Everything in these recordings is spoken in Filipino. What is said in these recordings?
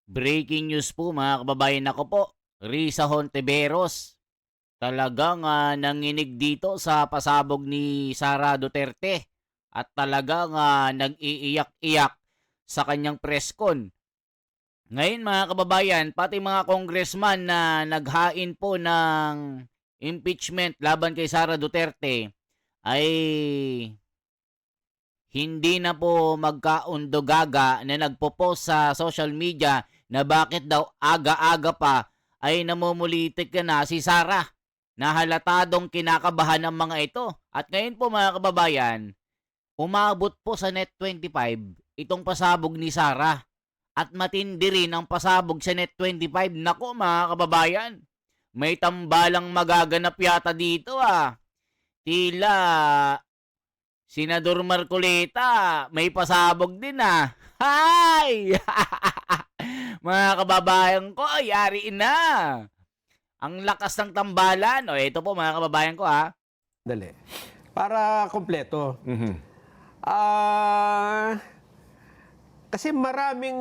Breaking news po mga kababayan, ako po, Risa Hontiveros. Talagang nanginig dito sa pasabog ni Sara Duterte at talagang nag-iiyak-iyak sa kanyang press con. Ngayon mga kababayan, pati mga congressman na naghain po ng impeachment laban kay Sara Duterte ay hindi na po magkaundogaga na nagpo-post sa social media na bakit daw aga-aga pa ay namumulitik ka na si Sara na halatadong kinakabahan ng mga ito. At ngayon po mga kababayan, umabot po sa Net 25 itong pasabog ni Sara. At matindi rin ang pasabog sa Net 25. Nako mga kababayan, may tambalang magaganap yata dito ah. Tila Senador Marcoleta, may pasabog din ah. Hay! Mga kababayan ko, yari na. Ang lakas ng tambalan. O ito po mga kababayan ko ha. Dali. Para kompleto. Mhm. Kasi maraming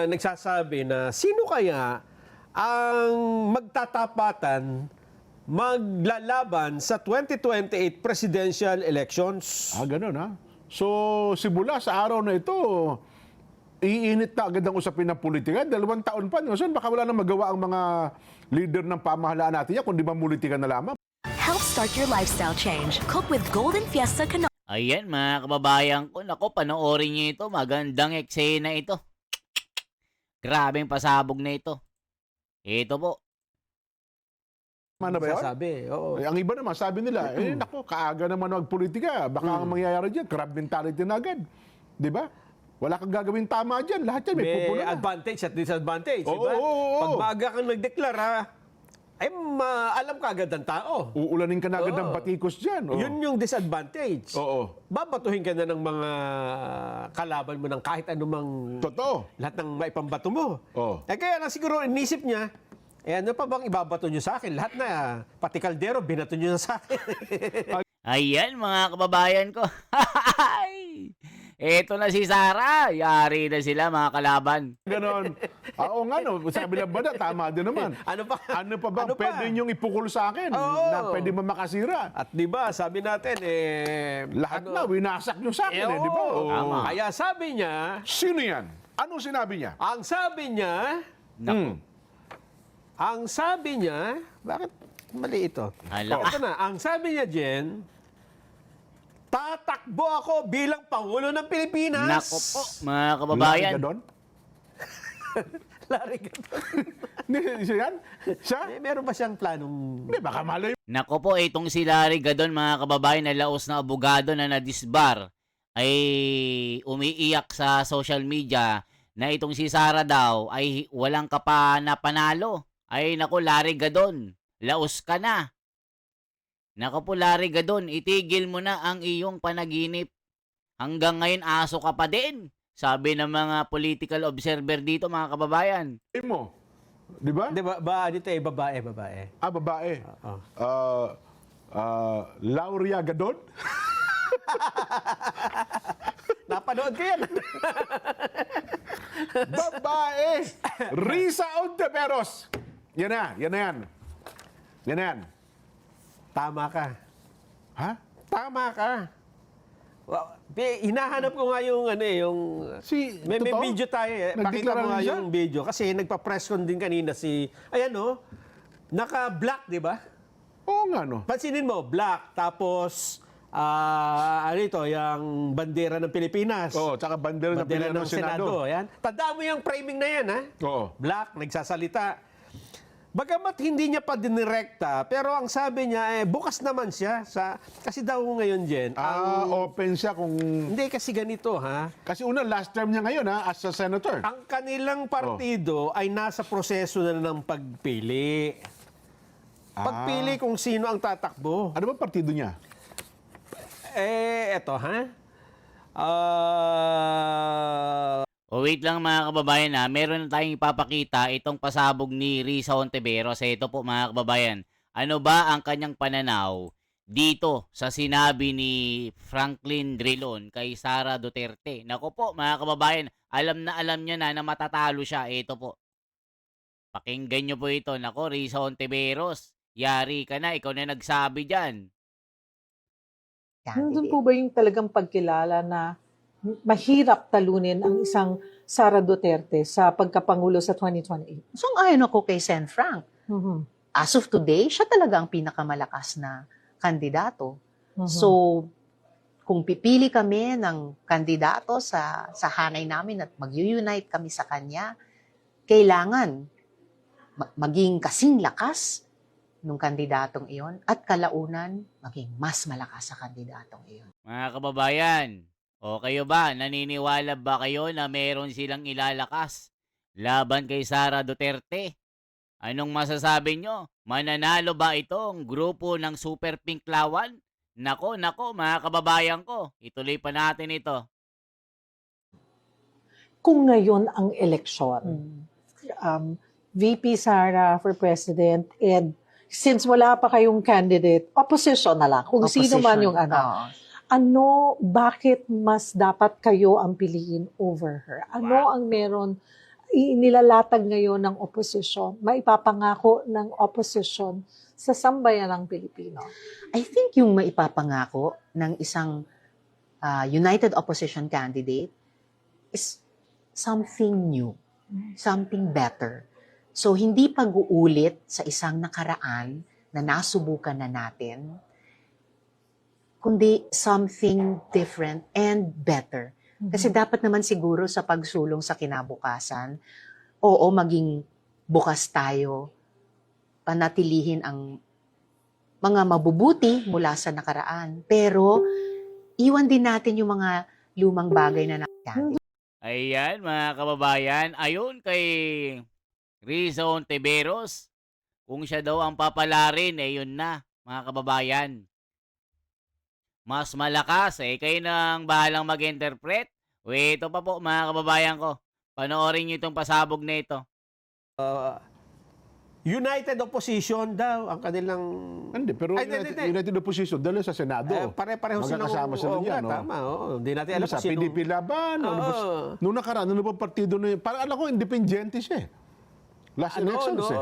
nagsasabi na sino kaya ang magtatapatan maglalaban sa 2028 presidential elections. Ganun ha. So, simula sa araw na ito, iinit na agad ang usapin ng politika. 2 taon pa. No? So, baka wala na magawa ang mga leader ng pamahalaan natin yan, kundi mamulitika na lamang. Help start your lifestyle change. Cook with Golden Fiesta Canola. Ayan mga kababayan ko. Nako, panoorin niyo ito. Magandang eksena ito. Grabeng pasabog na ito. Ito po. Ano ba yun? Sasabi, oo. Ang iba naman, sabi nila, nako, kaaga naman magpolitika. Baka ang mangyayari dyan, crab mentality na agad. Di ba? Wala kang gagawin tama dyan. Lahat yan, may May pupuno na. advantage at disadvantage, Oo, di ba? oo, oo. Pag maaga kang nagdeklara, ay alam ka agad ng tao. Uulanin ka na agad ng Oo. batikos dyan. Oo. Yun yung disadvantage. Oo. Babatuhin ka na ng mga kalaban mo ng kahit anumang Totoo. lahat ng maipambato mo. Oo. Kaya lang siguro inisip niya, ano pa bang ibabato niyo sa akin? Lahat na, pati kaldero, binato niyo na sa akin. Ayan mga kababayan ko. Ito na si Sara. Yari na sila mga kalaban. Ganon. Oo nga no, sabi ng banda, tama din naman. Ano pa? Ano pa ba Ano pa? pwede niyong ipukol sa akin Oo. na pwede mo makasira? At di ba, sabi natin, Lahat na, winasak niyo sa akin di ba? oo. Oo. Tama. Kaya sabi niya, Sino yan? Anong sinabi niya? ang sabi niya, bakit mali ito? Hala. Ito na, ang sabi niya, Jen, tatakbo ako bilang Pangulo ng Pilipinas. Nako po mga kababayan. Larry Gadon? Larry Gadon. Hindi, siya yan? Siya? Meron ba siyang planong... Hindi, baka malay. Nako po, itong si Larry Gadon mga kababayan na laos na abogado na nadisbar ay umiiyak sa social media na itong si Sara daw ay walang panalo. Ay nako Larry Gadon, laos ka na. Nako po Larry Gadon, itigil mo na ang iyong panaginip. Hanggang ngayon aso ka pa din. Sabi ng mga political observer dito mga kababayan. Mo. Di ba? Di ba, dito babae. Babae. Oo. Lauria Gadon? Napanood ko yan. Babae! Risa Hontiveros! Yan na yan. Yan na yan. Tama ka. Ha? Tama ka. Hinahanap ko nga yung may totoo? video tayo eh. Pakita Nagdeklara mo nga rin siya? yung video kasi nagpa-press con din kanina naka-black, di ba? Oo nga no. Pansinin mo, black, tapos yung bandera ng Pilipinas. Oo, tsaka bandera ng Bandera Pilipinas ng Senado. Yan. Tandaan mo yung framing na yan, ha? Oo. Black, nagsasalita. Bagamat hindi niya pa dinirekta, pero ang sabi niya, bukas naman siya. Kasi daw ngayon, Jen, Open siya kung... hindi kasi ganito, ha? Kasi una, last term niya ngayon as a senator. Ang kanilang partido ay nasa proseso na ng pagpili. Pagpili kung sino ang tatakbo. Ano ba partido niya? Eto, ha? O wait lang mga kababayan ha, meron na tayong ipapakita itong pasabog ni Risa Hontiveros. Ito po mga kababayan, ano ba ang kanyang pananaw dito sa sinabi ni Franklin Drilon kay Sara Duterte? Nako po mga kababayan, alam na alam niya na matatalo siya. Ito po. Pakinggan niyo po ito. Nako, Risa Hontiveros. Yari ka na. Ikaw na nagsabi dyan. Nandun po ba yung talagang pagkilala na mahirap talunin ang isang Sara Duterte sa pagkapangulo sa 2028? So, ayon ako kay Sen. Frank. Mhm. As of today, siya talaga ang pinakamalakas na kandidato. Mhm. So, kung pipili kami ng kandidato sa hanay namin at mag-unite kami sa kanya, kailangan maging kasing lakas ng kandidatong iyon at kalaunan maging mas malakas sa kandidatong iyon. Mga kababayan, o kayo ba, naniniwala ba kayo na meron silang ilalakas laban kay Sara Duterte? Anong masasabi nyo? Mananalo ba itong grupo ng Super Pink Lawan? Nako, mga kababayan ko, ituloy pa natin ito. Kung ngayon ang eleksyon, VP Sara for President, and since wala pa kayong candidate, opposition na lang. Kung sino man yung Oo. bakit mas dapat kayo ang piliin over her? Ano ang meron inilalatag ngayon ng opposition, maipapangako ng opposition sa sambayan ng Pilipino? I think yung maipapangako ng isang united opposition candidate is something new, something better. So, hindi pag-uulit sa isang nakaraan na nasubukan na natin, kundi something different and better. Kasi dapat naman siguro sa pagsulong sa kinabukasan, oo, maging bukas tayo, panatilihin ang mga mabubuti mula sa nakaraan. Pero, iwan din natin yung mga lumang bagay na natin. Ayan, mga kababayan, ayon kay Risa Hontiveros, kung siya daw ang papalarin, yun na, mga kababayan. Mas malakas, kayo nang bahalang mag-interpret. Ito pa po, mga kababayan ko. Panoorin nyo itong pasabog na ito. United Opposition daw ang kanilang... Hindi, pero Ay, hindi. United Opposition, dahil sa Senado. Pare-pareho silang... Magkakasama sila oo nga, niyan, no? tama. Oo. Hindi natin alam Ano sa kung sino... PDP laban? Ano ba? Oo. Nung nakaraan, ano ba partido na yun? Parang alam ko, independiente siya eh. Last elections eh.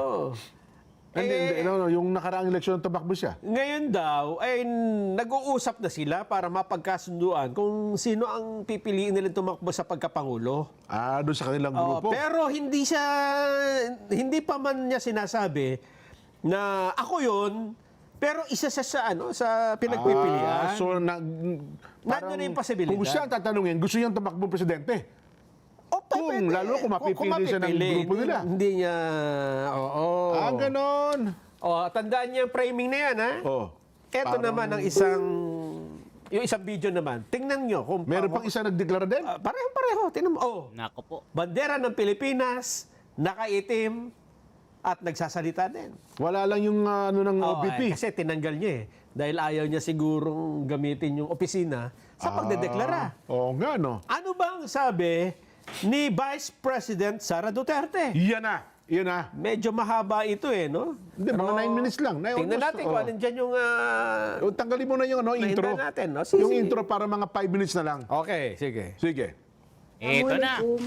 Hindi, yung nakaraang eleksyon tumakbo siya. Ngayon daw, ay nag-uusap na sila para mapagkasunduan kung sino ang pipiliin nila tumakbo sa pagkapangulo. Doon sa kanilang grupo. Pero hindi pa man niya sinasabi na ako yun, pero isa siya sa pinagpipilian. So, Nandun na yung posibilidad. Kung siya ang tatanungin, gusto niyang tumakbo presidente. Lalo kung mapipili siya ng grupo nila. Hindi niya, oo. Ganon. Tandaan niya yung framing na yan, ha? Ito naman ang yung isang video naman. Tingnan niyo. Kung Meron pang isa nagdeklara din? Pareho. Tingnan mo. Nako po. Bandera ng Pilipinas, nakaitim, at nagsasalita din. Wala lang yung ng OBP. Kasi tinanggal niya dahil ayaw niya sigurong gamitin yung opisina sa pagdedeklara. Oo nga, no? Ano bang sabi ni Vice President Sara Duterte? Yan na. Medyo mahaba ito no? Hindi, mga 9 minutes lang. Tingnan natin kung alin dyan yung... Tanggalin mo na yung intro. natin, no? Yung intro para mga 5 minutes na lang. Okay, sige. Sige. Ito na. Assalamualaikum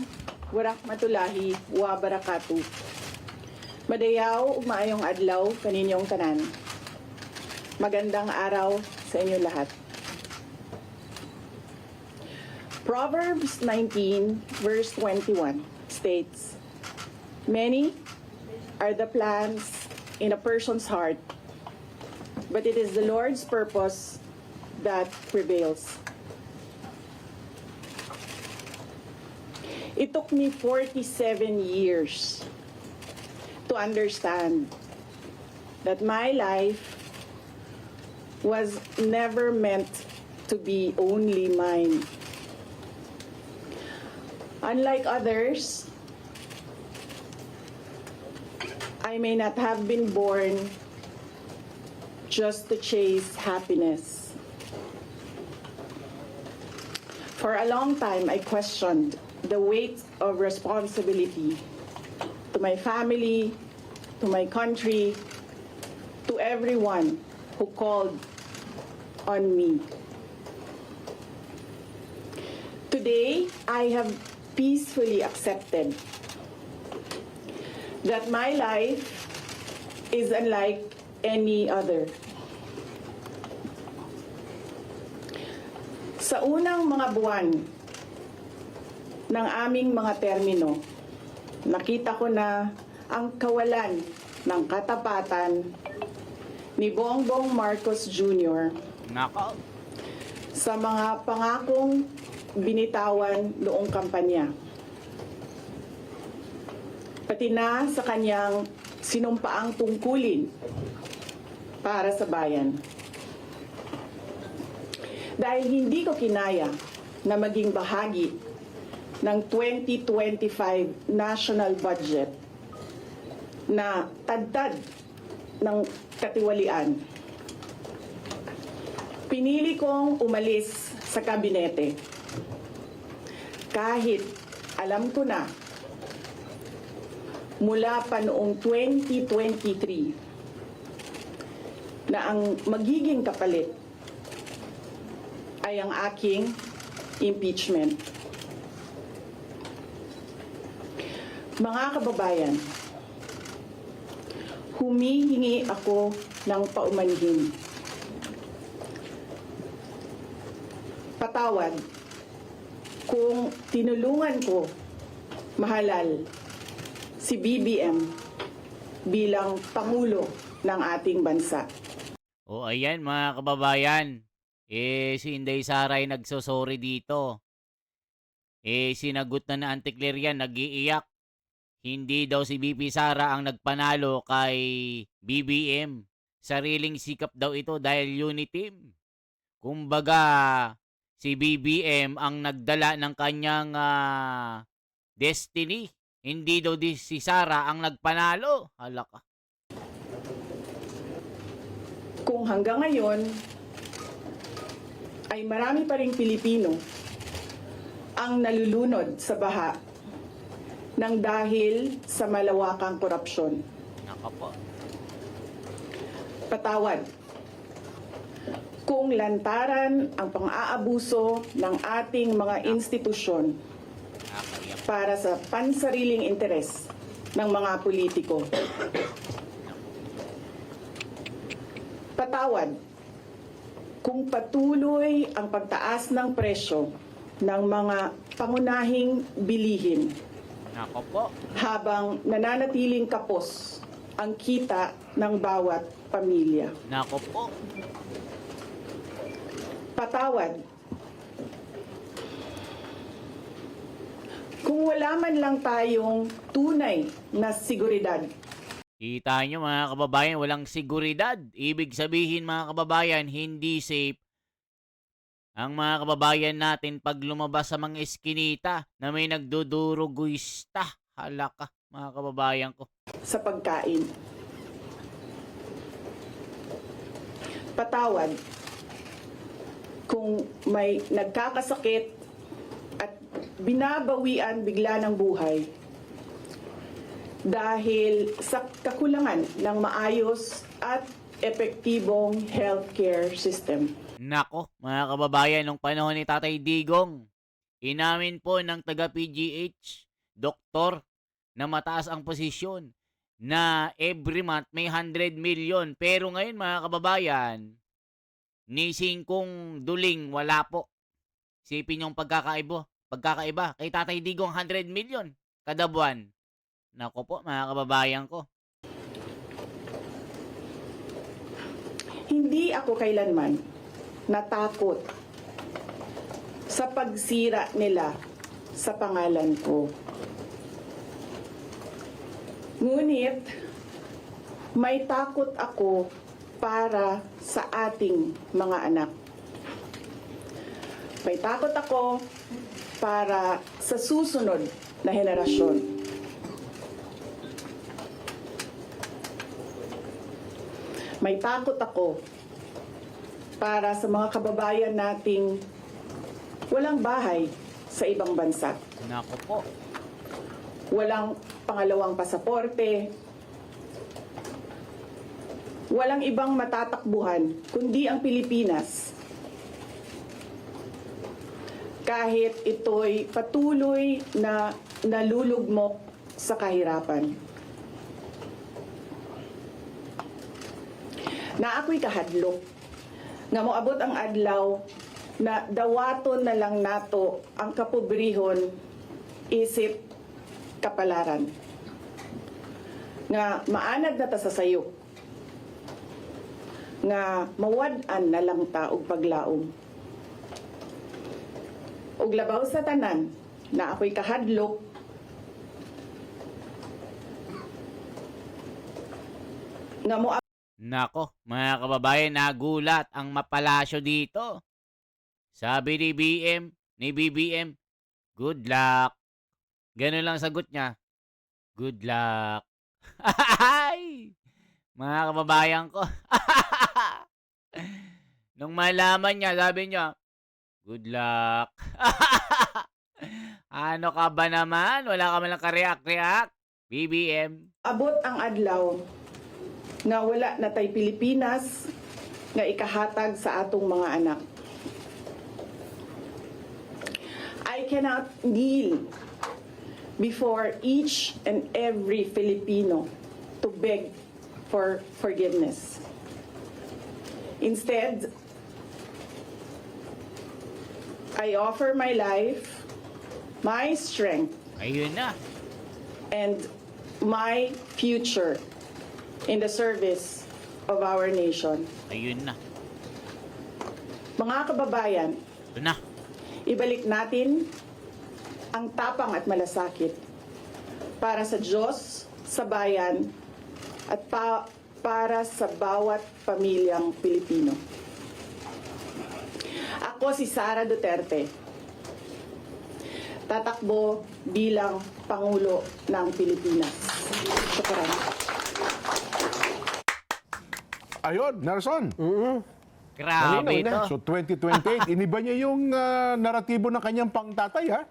warahmatullahi wabarakatuh. Madayaw, maayong adlaw, kaninyong tanan. Magandang araw sa inyo lahat. Proverbs 19 verse 21 states, "Many are the plans in a person's heart, but it is the Lord's purpose that prevails." It took me 47 years to understand that my life was never meant to be only mine. Unlike others, I may not have been born just to chase happiness. For a long time, I questioned the weight of responsibility to my family, to my country, to everyone who called on me. Today, I have peacefully accepted that my life is unlike any other. Sa unang mga buwan ng aming mga termino, nakita ko na ang kawalan ng katapatan ni Bongbong Marcos Jr. Nako. sa mga pangakong binitawan noong kampanya. Pati na sa kanyang sinumpaang tungkulin para sa bayan. Dahil hindi ko kinaya na maging bahagi ng 2025 national budget na tadtad ng katiwalian, pinili kong umalis sa kabinete kahit alam ko na mula pa noong 2023 na ang magiging kapalit ay ang aking impeachment. Mga kababayan, humihingi ako ng paumanhin. Patawad kung tinulungan ko mahalal si BBM bilang Pangulo ng ating bansa. O ayan mga kababayan, si Inday Sara ay nagsosorry dito. Sinagot na na Anticlear yan, nag-iiyak. Hindi daw si BP Sara ang nagpanalo kay BBM. Sariling sikap daw ito dahil unity team. Kumbaga, si BBM ang nagdala ng kanyang destiny. Hindi daw si Sara ang nagpanalo. Hala ka. Kung hanggang ngayon ay marami pa ring Pilipino ang nalulunod sa baha nang dahil sa malawakang korupsyon. Naka po. Patawad kung lantaran ang pang-aabuso ng ating mga institusyon Nakakaiyak. para sa pansariling interes ng mga politiko. Patawad kung patuloy ang pagtaas ng presyo ng mga pangunahing bilihin Naka po. habang nananatiling kapos ang kita ng bawat pamilya. Naka po. Patawad kung wala man lang tayong tunay na seguridad Kita nyo mga kababayan, walang seguridad. Ibig sabihin mga kababayan, hindi safe ang mga kababayan natin pag lumabas sa mga eskinita na may nagduduruguista. Hala ka mga kababayan ko. sa pagkain. Patawad kung may nagkakasakit at binabawian bigla ng buhay dahil sa kakulangan ng maayos at epektibong healthcare system. Nako mga kababayan, nung panahon ni Tatay Digong, inamin po ng taga-PGH, doktor, na mataas ang posisyon na every month may 100 million. Pero ngayon mga kababayan, ni Singkong Duling wala po. Sipin yung pagkakaiba. Kay Tatay Digong 100 million kada buwan. Nako po mga kababayan ko. Hindi ako kailanman natakot sa pagsira nila sa pangalan ko. Ngunit may takot ako para sa ating mga anak. May takot ako para sa susunod na henerasyon. May takot ako para sa mga kababayan nating walang bahay sa ibang bansa. Nako po. Walang pangalawang pasaporte, walang ibang matatakbuhan kundi ang Pilipinas. kahit ito'y patuloy na nalulugmok sa kahirapan. Na ako'y kahadlok, nga moabot ang adlaw na dawaton na lang nato ang kapobrihon isip kapalaran. Nga maanad na ta sa sayok, nga mawad-an na lang ta og paglaom. Ug labaw sa tanan, na ako'y kahadlok, nga mo Nako, mga kababayan, nagulat ang mapalasyo dito. Sabi ni BBM, good luck. Ganun lang sagot niya, good luck. Ay! Mga kababayan ko. Nung malaman niya, sabi niya, good luck. Ano ka ba naman? Wala ka man lang ka-react, BBM. abot ang adlaw nga wala na tay Pilipinas nga ikahatag sa atong mga anak. I cannot kneel before each and every Filipino to beg for forgiveness. Instead, I offer my life, my strength, Ayun na. and my future in the service of our nation. Ayun na. Mga kababayan, Ito na. ibalik natin ang tapang at malasakit para sa Diyos, sa bayan, at para sa bawat pamilyang Pilipino. Ako si Sara Duterte, tatakbo bilang Pangulo ng Pilipinas. Shukran. Ayun, Nelson. Grabe Malinaw ito. na. So 2028, iniba niya yung naratibo ng kanyang pangtatay, ha?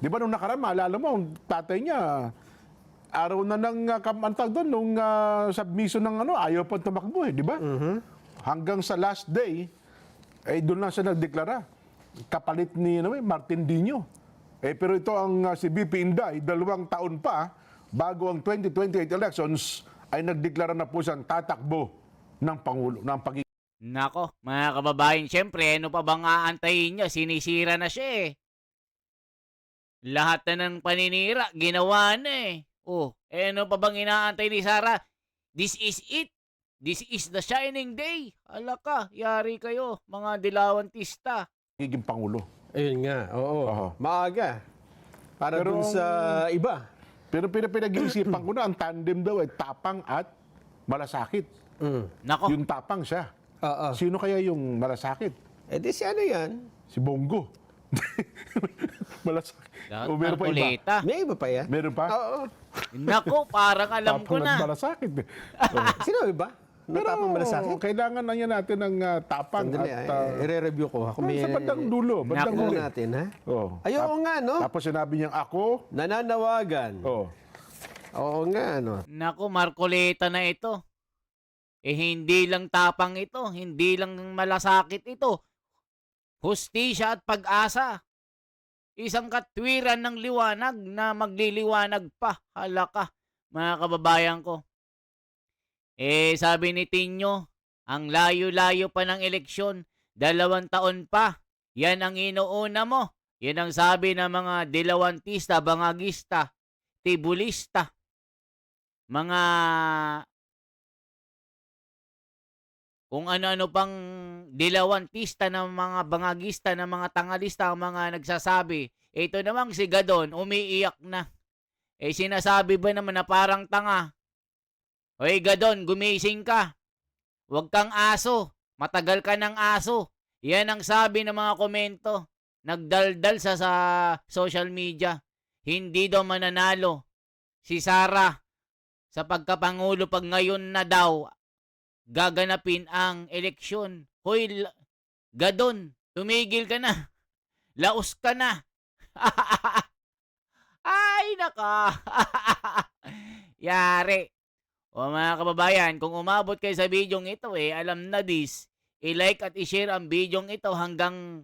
Di ba nung nakaraan, maalala mo, ang tatay niya, araw na ng kamantag doon, nung submission ng ayaw pa tumakbo, di ba? Hanggang sa last day, doon lang siya nagdeklara. Kapalit ni Martin Dino. Pero ito ang si BP Inday, 2 taon pa, bago ang 2028 elections, ay nagdeklara na po siyang tatakbo ng Pangulo, ng pagiging. Nako, mga kababayan, syempre, ano pa bang aantayin niya? Sinisira na siya eh. Lahat na ng paninira, ginawa na eh. Oh, ano pa bang inaantay ni Sara? This is it. This is the shining day. Ala ka, yari kayo, mga dilawantista. Pangulo. Ayun nga, oo. Oo. Maaga. Para Pero dun sa iba. Pero pinag-iisipan ko na, ang tandem daw ay tapang at malasakit. Nako, Yung tapang siya. Oo. Sino kaya yung malasakit? Di si ano yan? Si Bongo. Malasakit. lahat O meron pa iba? markuleta. May iba pa yan? Meron pa? Oo. Nako, parang alam ko Tapang at na. malasakit. Sino iba? Natapang malasakit? Kailangan na natin ng tapang Sandali, at i-re-review ko. Kung may... sa bandang dulo. Bandang Naku. huli. natin, ha? Oh. Ayoko nga, no? Tapos sinabi niyang ako, Nananawagan. oh, Oo nga, no? Nako, markuleta na ito. Hindi lang tapang ito. Hindi lang malasakit ito. Hustisya at pag-asa. Isang katwiran ng liwanag na magliliwanag pa. Hala ka, mga kababayan ko. Sabi ni Tinyo, ang layo-layo pa ng eleksyon, 2 taon pa. Yan ang inuuna mo. Yan ang sabi ng mga dilawantista, bangagista, tibulista, mga kung ano-ano pang dilawantista ng mga bangagista, ng mga tangalista, ang mga nagsasabi. Ito namang si Gadon, umiiyak na. Sinasabi ba naman na parang tanga? Hoy Gadon, gumising ka. Huwag kang aso. Matagal ka ng aso. Yan ang sabi ng mga komento. Nagdaldal sa social media. Hindi daw mananalo si Sara sa pagkapangulo pag ngayon na daw gaganapin ang eleksyon. Hoy, Gadon, tumigil ka na. Laos ka na. Ay, naka. Yari. O mga kababayan, kung umabot kayo sa bidyong ito, alam na this, i-like at i-share ang bidyong ito hanggang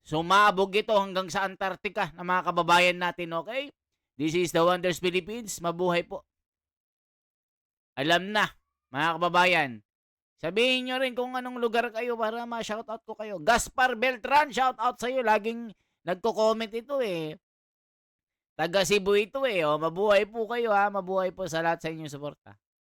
Sumabog ito hanggang sa Antarctica na mga kababayan natin, okay? This is the Wonders Philippines. Mabuhay po. Alam na, mga kababayan. Sabihin nyo rin kung anong lugar kayo para ma-shoutout ko kayo. Gaspar Beltran, shoutout sa'yo. Laging nagko-comment ito eh. Taga Cebu ito eh. O, mabuhay po kayo ha. Mabuhay po sa lahat sa inyong suporta.